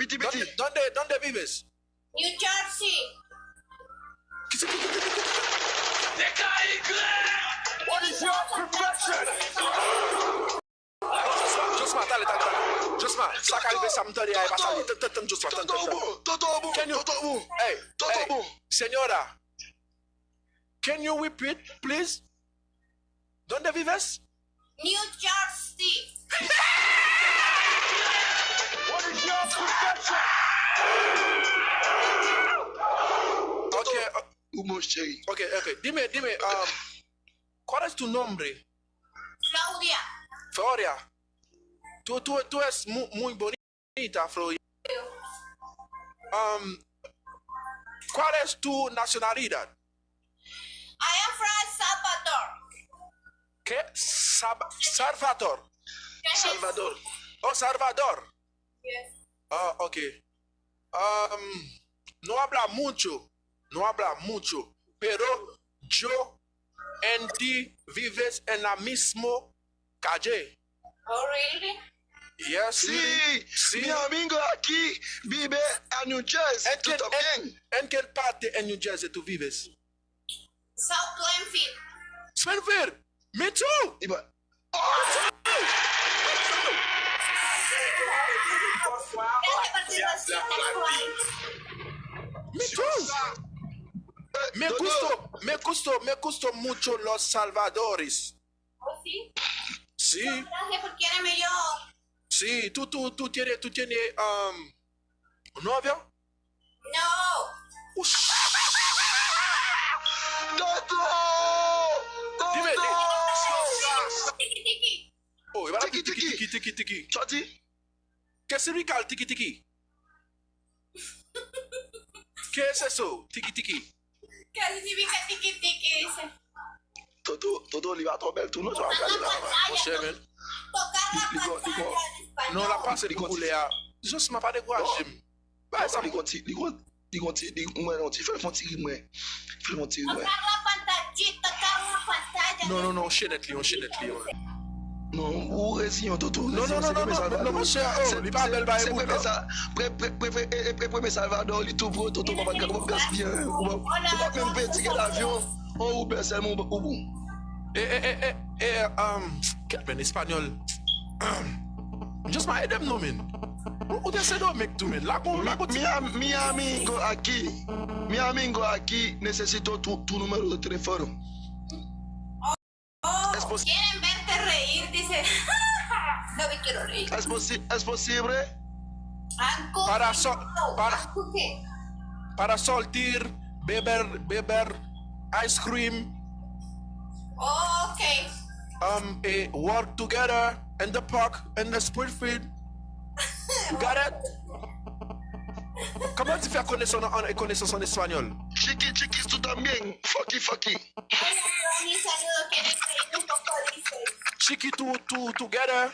Piti. ¿Dónde vives? New Jersey. What is your profession? Josma, dale. Josma, saca el besamento de ahí, va a salir. Josma, Toto, hey, señora, can you repeat, please? ¿Dónde vives? New Jersey. What is your profession? Okay. Dime, ¿cuál es tu nombre? Floria. Tú es muy bonita, Floria. ¿Cuál es tu nacionalidad? I am from Salvador. ¿Qué? Salvador. Salvador. Oh, Salvador. Yes. Ah, ok. No habla mucho, pero yo en ti vives en la misma calle. Oh, really? Yes, really. Sí. Mi amigo aquí vive en New Jersey. ¿En qué parte en New Jersey tú vives? South Plainfield. Springfield. Me too. Me too. Me gustó mucho los salvadores. ¿Oh, sí? Sí. Gracias por quererme yo. Sí, tú tienes un novio? No. Toto! Dime. Tiki. Oh, iba a Tiki. tiki. Chati? ¿Qué significa el tiki? ¿Qué es eso? Tiki. ¿Qué significa tiki? Dice. Toto, li va tomber tout, non? Tocar la pantalla. man. Tocar la pantalla en español. Non la passe di Koulea. Juste m'a pas de quoi, j'aime. Bah, ça Li konti, mwen non ti, fèl fon tiri mwen. Tocar la pantallita, tocar la pantalla. Non, chenette li. Non, ou reziyon, Toto. Non, mon cher, li pa bel ba e bout. Preme Salvador, li tou pro, Toto, mwen pa gaspien. Ou pa mwen pe tike l'avion, ou pe sel moun ou bon. En espagnol. Just ma edem no, men. Ou te se do mek tou, men. Mi amigo aquí necesito tu número de teléfono. Quieren verte reír, dice. No me quiero reír. ¿Es posible? Para soltir, beber ice cream. Oh, okay. Work together in the park, in the Springfield. You got it? Comment tu fais connaissance en espagnol? Chiqui, tú también. Fucky. Mi saludo, quieren reír un poco, dice. Chiqui, together.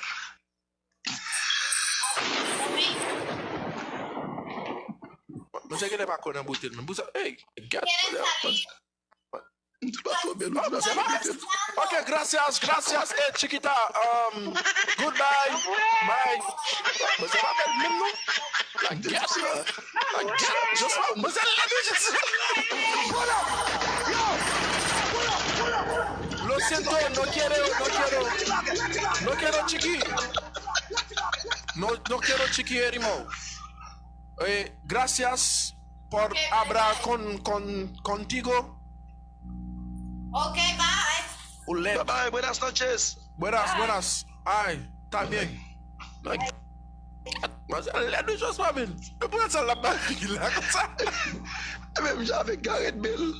No sé qué le va con el butil. Hey, get ¿Quieren salir? Ok, gracias, chiquita. Goodbye. Bye. ¿Se va a ver el mismo? Lo siento, no quiero chiqui. No quiero chiqui anymore. Gracias por hablar contigo. Ok, bye. Bye, buenas noches. Buenas. Ay, está bien. Mas le Josma, men. Ne pou yon sa la bagi la kon sa. Même j'avais Gareth Bale.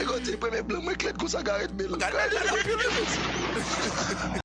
Et quand tu es premier blanc, moi, Cled, comme ça, Gareth Bale.